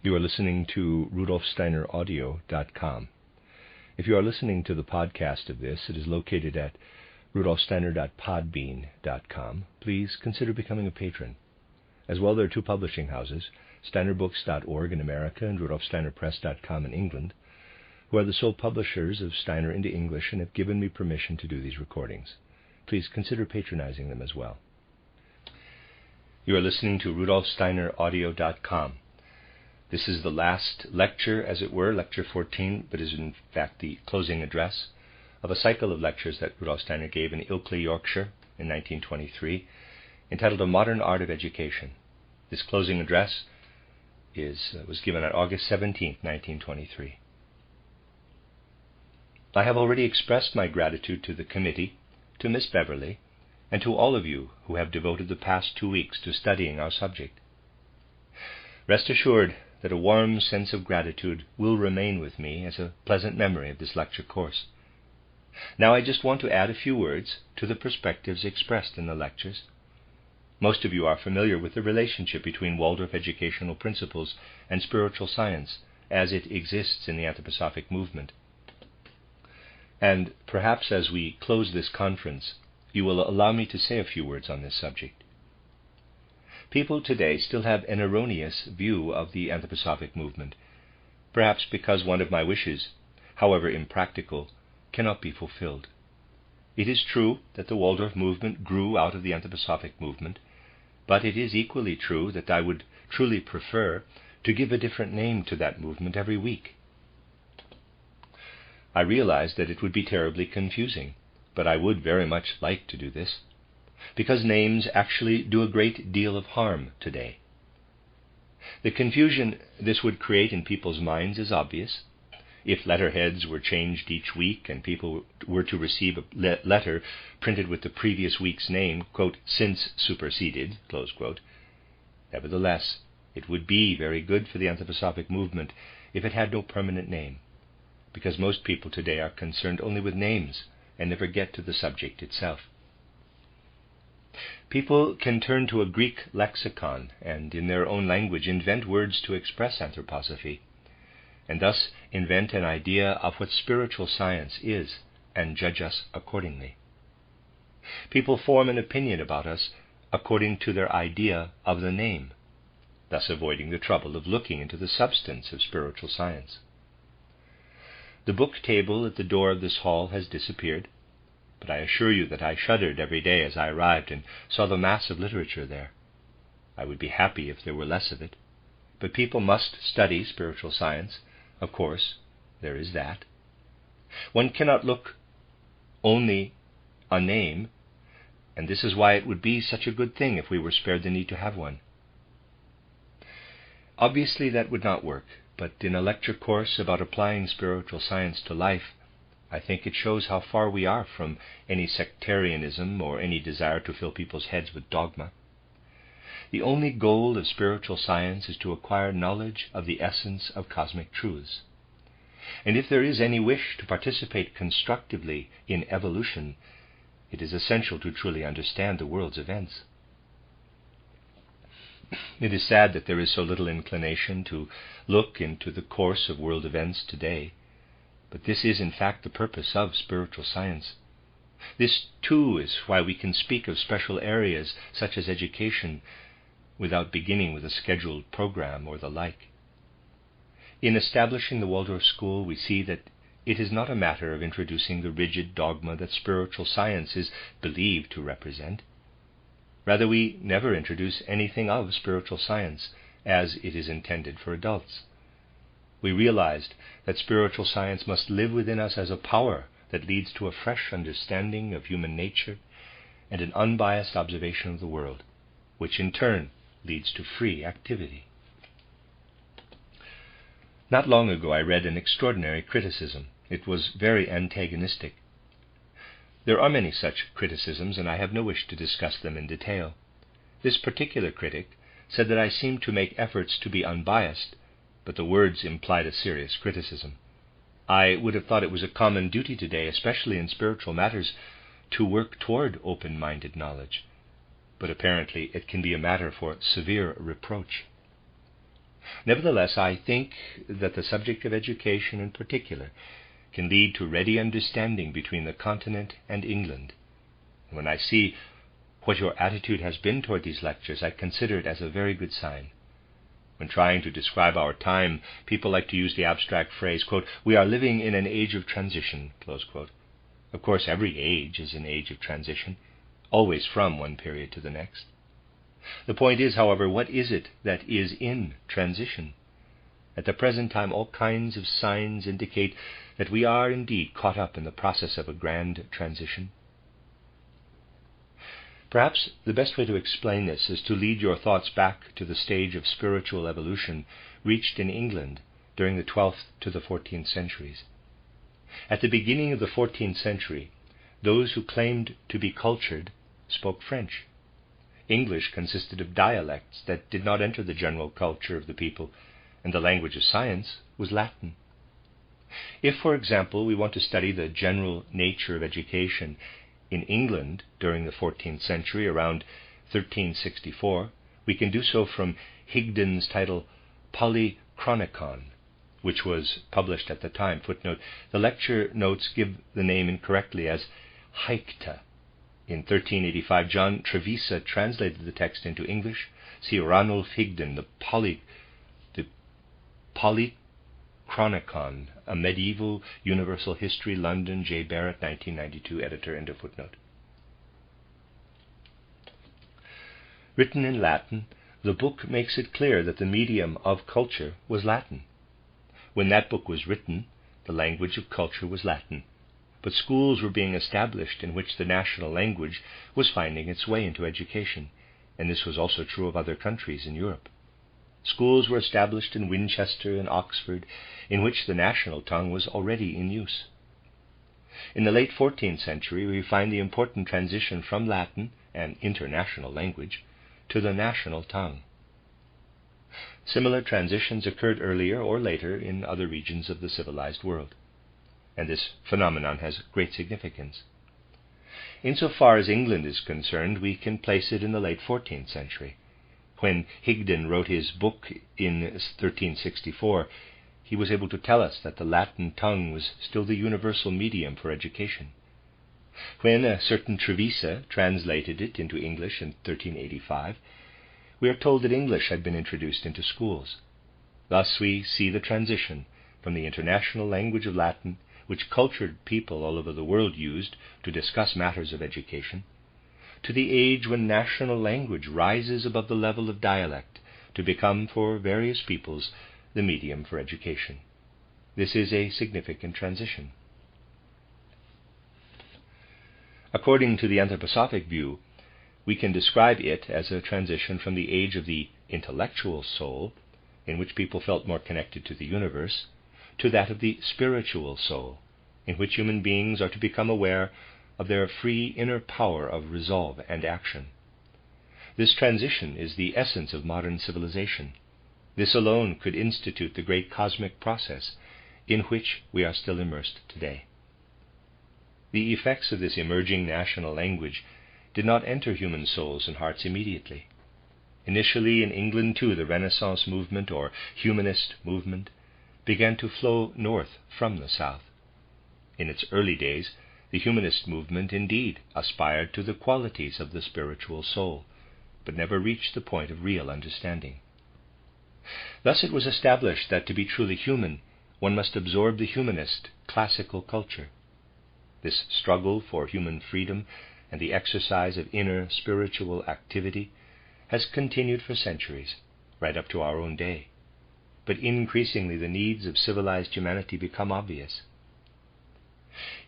You are listening to RudolfSteinerAudio.com. If you are listening to the podcast of this, it is located at RudolfSteiner.podbean.com. Please consider becoming a patron. As well, there are two publishing houses, SteinerBooks.org in America and RudolfSteinerPress.com in England, who are the sole publishers of Steiner into English and have given me permission to do these recordings. Please consider patronizing them as well. You are listening to RudolfSteinerAudio.com. This is the last lecture, as it were, lecture 14, but is in fact the closing address of a cycle of lectures that Rudolf Steiner gave in Ilkley, Yorkshire in 1923, entitled A Modern Art of Education. This closing address was given on August 17, 1923. I have already expressed my gratitude to the committee, to Miss Beverly, and to all of you who have devoted the past 2 weeks to studying our subject. Rest assured that a warm sense of gratitude will remain with me as a pleasant memory of this lecture course. Now I just want to add a few words to the perspectives expressed in the lectures. Most of you are familiar with the relationship between Waldorf educational principles and spiritual science as it exists in the anthroposophic movement. And perhaps as we close this conference, you will allow me to say a few words on this subject. People today still have an erroneous view of the anthroposophic movement, perhaps because one of my wishes, however impractical, cannot be fulfilled. It is true that the Waldorf movement grew out of the anthroposophic movement, but it is equally true that I would truly prefer to give a different name to that movement every week. I realize that it would be terribly confusing, but I would very much like to do this, because names actually do a great deal of harm today. The confusion this would create in people's minds is obvious. If letterheads were changed each week and people were to receive a letter printed with the previous week's name, quote, since superseded, close quote, nevertheless, it would be very good for the anthroposophic movement if it had no permanent name, because most people today are concerned only with names and never get to the subject itself. People can turn to a Greek lexicon and in their own language invent words to express anthroposophy, and thus invent an idea of what spiritual science is and judge us accordingly. People form an opinion about us according to their idea of the name, thus avoiding the trouble of looking into the substance of spiritual science. The book table at the door of this hall has disappeared, but I assure you that I shuddered every day as I arrived and saw the mass of literature there. I would be happy if there were less of it, but people must study spiritual science. Of course, there is that. One cannot look only a name, and this is why it would be such a good thing if we were spared the need to have one. Obviously that would not work, but in a lecture course about applying spiritual science to life, I think it shows how far we are from any sectarianism or any desire to fill people's heads with dogma. The only goal of spiritual science is to acquire knowledge of the essence of cosmic truths. And if there is any wish to participate constructively in evolution, it is essential to truly understand the world's events. It is sad that there is so little inclination to look into the course of world events today, but this is in fact the purpose of spiritual science. This too is why we can speak of special areas such as education without beginning with a scheduled program or the like. In establishing the Waldorf School, we see that it is not a matter of introducing the rigid dogma that spiritual science is believed to represent. Rather, we never introduce anything of spiritual science as it is intended for adults. We realized that spiritual science must live within us as a power that leads to a fresh understanding of human nature and an unbiased observation of the world, which in turn leads to free activity. Not long ago I read an extraordinary criticism. It was very antagonistic. There are many such criticisms, and I have no wish to discuss them in detail. This particular critic said that I seemed to make efforts to be unbiased, but the words implied a serious criticism. I would have thought it was a common duty today, especially in spiritual matters, to work toward open-minded knowledge, but apparently it can be a matter for severe reproach. Nevertheless, I think that the subject of education in particular can lead to ready understanding between the continent and England. When I see what your attitude has been toward these lectures, I consider it as a very good sign. When trying to describe our time, people like to use the abstract phrase, quote, "We are living in an age of transition," close quote. Of course, every age is an age of transition, always from one period to the next. The point is, however, what is it that is in transition? At the present time, all kinds of signs indicate that we are indeed caught up in the process of a grand transition. Perhaps the best way to explain this is to lead your thoughts back to the stage of spiritual evolution reached in England during the 12th to the 14th centuries. At the beginning of the 14th century, those who claimed to be cultured spoke French. English consisted of dialects that did not enter the general culture of the people, and the language of science was Latin. If, for example, we want to study the general nature of education in England during the 14th century, around 1364, we can do so from Higden's title Polychronicon, which was published at the time. Footnote: the lecture notes give the name incorrectly as Haicta. In 1385, John Trevisa translated the text into English. See Ranulph Higden, the Polychronicon, A Medieval Universal History, London, J. Barrett, 1992, editor, end of footnote. Written in Latin, the book makes it clear that the medium of culture was Latin. When that book was written, the language of culture was Latin, but schools were being established in which the national language was finding its way into education, and this was also true of other countries in Europe. Schools were established in Winchester and Oxford, in which the national tongue was already in use. In the late 14th century, we find the important transition from Latin, an international language, to the national tongue. Similar transitions occurred earlier or later in other regions of the civilized world, and this phenomenon has great significance. Insofar as England is concerned, we can place it in the late 14th century. When Higden wrote his book in 1364, he was able to tell us that the Latin tongue was still the universal medium for education. When a certain Trevisa translated it into English in 1385, we are told that English had been introduced into schools. Thus we see the transition from the international language of Latin, which cultured people all over the world used to discuss matters of education, to the age when national language rises above the level of dialect to become, for various peoples, the medium for education. This is a significant transition. According to the anthroposophic view, we can describe it as a transition from the age of the intellectual soul, in which people felt more connected to the universe, to that of the spiritual soul, in which human beings are to become aware of their free inner power of resolve and action. This transition is the essence of modern civilization. This alone could institute the great cosmic process in which we are still immersed today. The effects of this emerging national language did not enter human souls and hearts immediately. Initially in England too, the Renaissance movement or humanist movement began to flow north from the south. In its early days, the humanist movement indeed aspired to the qualities of the spiritual soul, but never reached the point of real understanding. Thus it was established that to be truly human, one must absorb the humanist classical culture. This struggle for human freedom and the exercise of inner spiritual activity has continued for centuries, right up to our own day. But increasingly the needs of civilized humanity become obvious.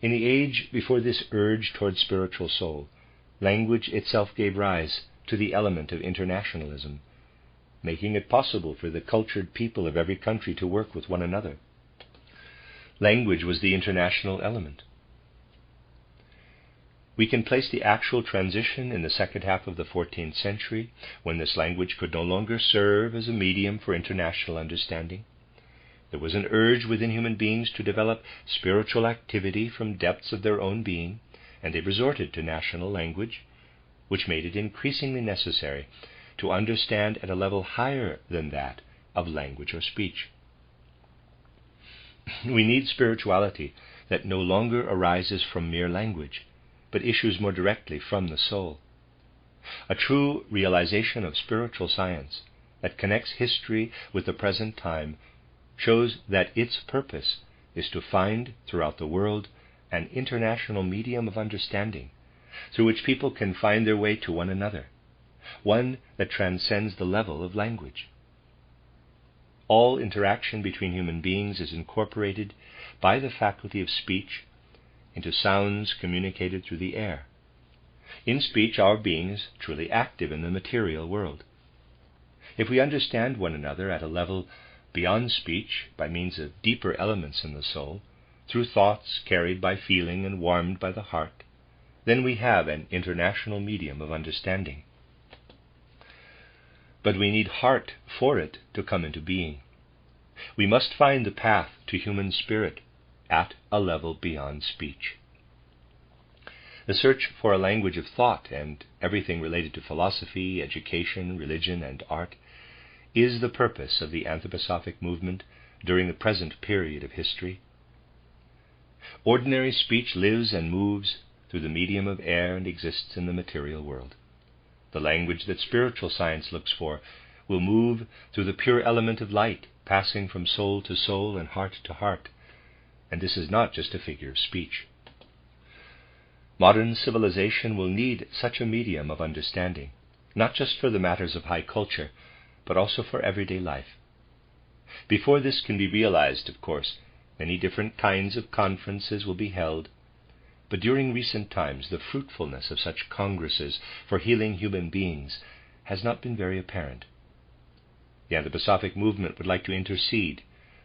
In the age before this urge toward spiritual soul, language itself gave rise to the element of internationalism, making it possible for the cultured people of every country to work with one another. Language was the international element. We can place the actual transition in the second half of the 14th century, when this language could no longer serve as a medium for international understanding. There was an urge within human beings to develop spiritual activity from depths of their own being, and they resorted to national language, which made it increasingly necessary to understand at a level higher than that of language or speech. We need spirituality that no longer arises from mere language, but issues more directly from the soul. A true realization of spiritual science that connects history with the present time shows that its purpose is to find throughout the world an international medium of understanding through which people can find their way to one another, one that transcends the level of language. All interaction between human beings is incorporated by the faculty of speech into sounds communicated through the air. In speech, our being is truly active in the material world. If we understand one another at a level beyond speech by means of deeper elements in the soul, through thoughts carried by feeling and warmed by the heart, then we have an international medium of understanding. But we need heart for it to come into being. We must find the path to human spirit at a level beyond speech. The search for a language of thought and everything related to philosophy, education, religion, and art is the purpose of the anthroposophic movement during the present period of history. Ordinary speech lives and moves through the medium of air and exists in the material world. The language that spiritual science looks for will move through the pure element of light, passing from soul to soul and heart to heart. And this is not just a figure of speech. Modern civilization will need such a medium of understanding, not just for the matters of high culture, but also for everyday life. Before this can be realized, of course, many different kinds of conferences will be held, but during recent times the fruitfulness of such congresses for healing human beings has not been very apparent. The anthroposophic movement would like to intercede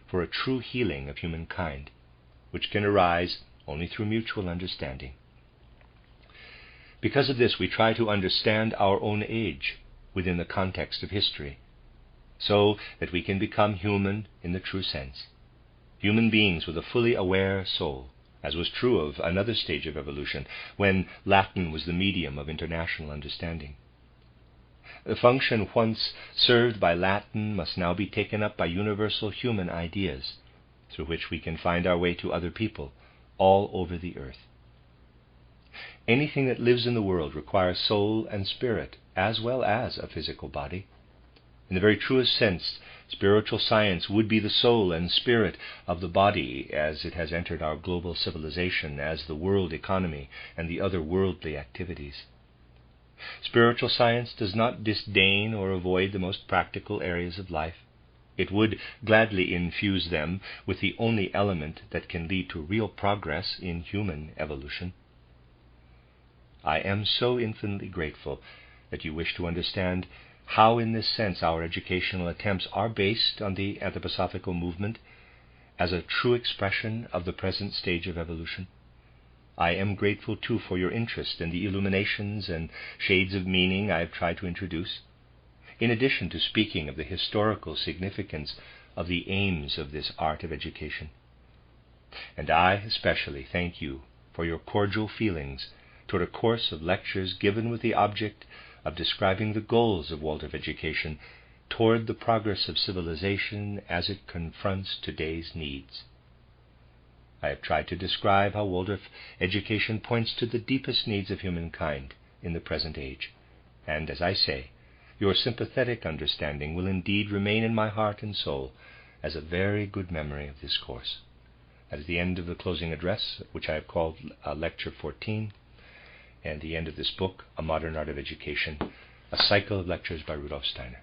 for a true healing of humankind, which can arise only through mutual understanding. Because of this, we try to understand our own age within the context of history, so that we can become human in the true sense, human beings with a fully aware soul, as was true of another stage of evolution, when Latin was the medium of international understanding. The function once served by Latin must now be taken up by universal human ideas, through which we can find our way to other people all over the earth. Anything that lives in the world requires soul and spirit, as well as a physical body. In the very truest sense, spiritual science would be the soul and spirit of the body as it has entered our global civilization as the world economy and the other worldly activities. Spiritual science does not disdain or avoid the most practical areas of life. It would gladly infuse them with the only element that can lead to real progress in human evolution. I am so infinitely grateful that you wish to understand how in this sense our educational attempts are based on the anthroposophical movement as a true expression of the present stage of evolution. I am grateful too for your interest in the illuminations and shades of meaning I have tried to introduce, in addition to speaking of the historical significance of the aims of this art of education. And I especially thank you for your cordial feelings toward a course of lectures given with the object of describing the goals of Waldorf education toward the progress of civilization as it confronts today's needs. I have tried to describe how Waldorf education points to the deepest needs of humankind in the present age, and as I say, your sympathetic understanding will indeed remain in my heart and soul as a very good memory of this course. That is the end of the closing address, which I have called Lecture 14, and the end of this book, A Modern Art of Education, a cycle of lectures by Rudolf Steiner.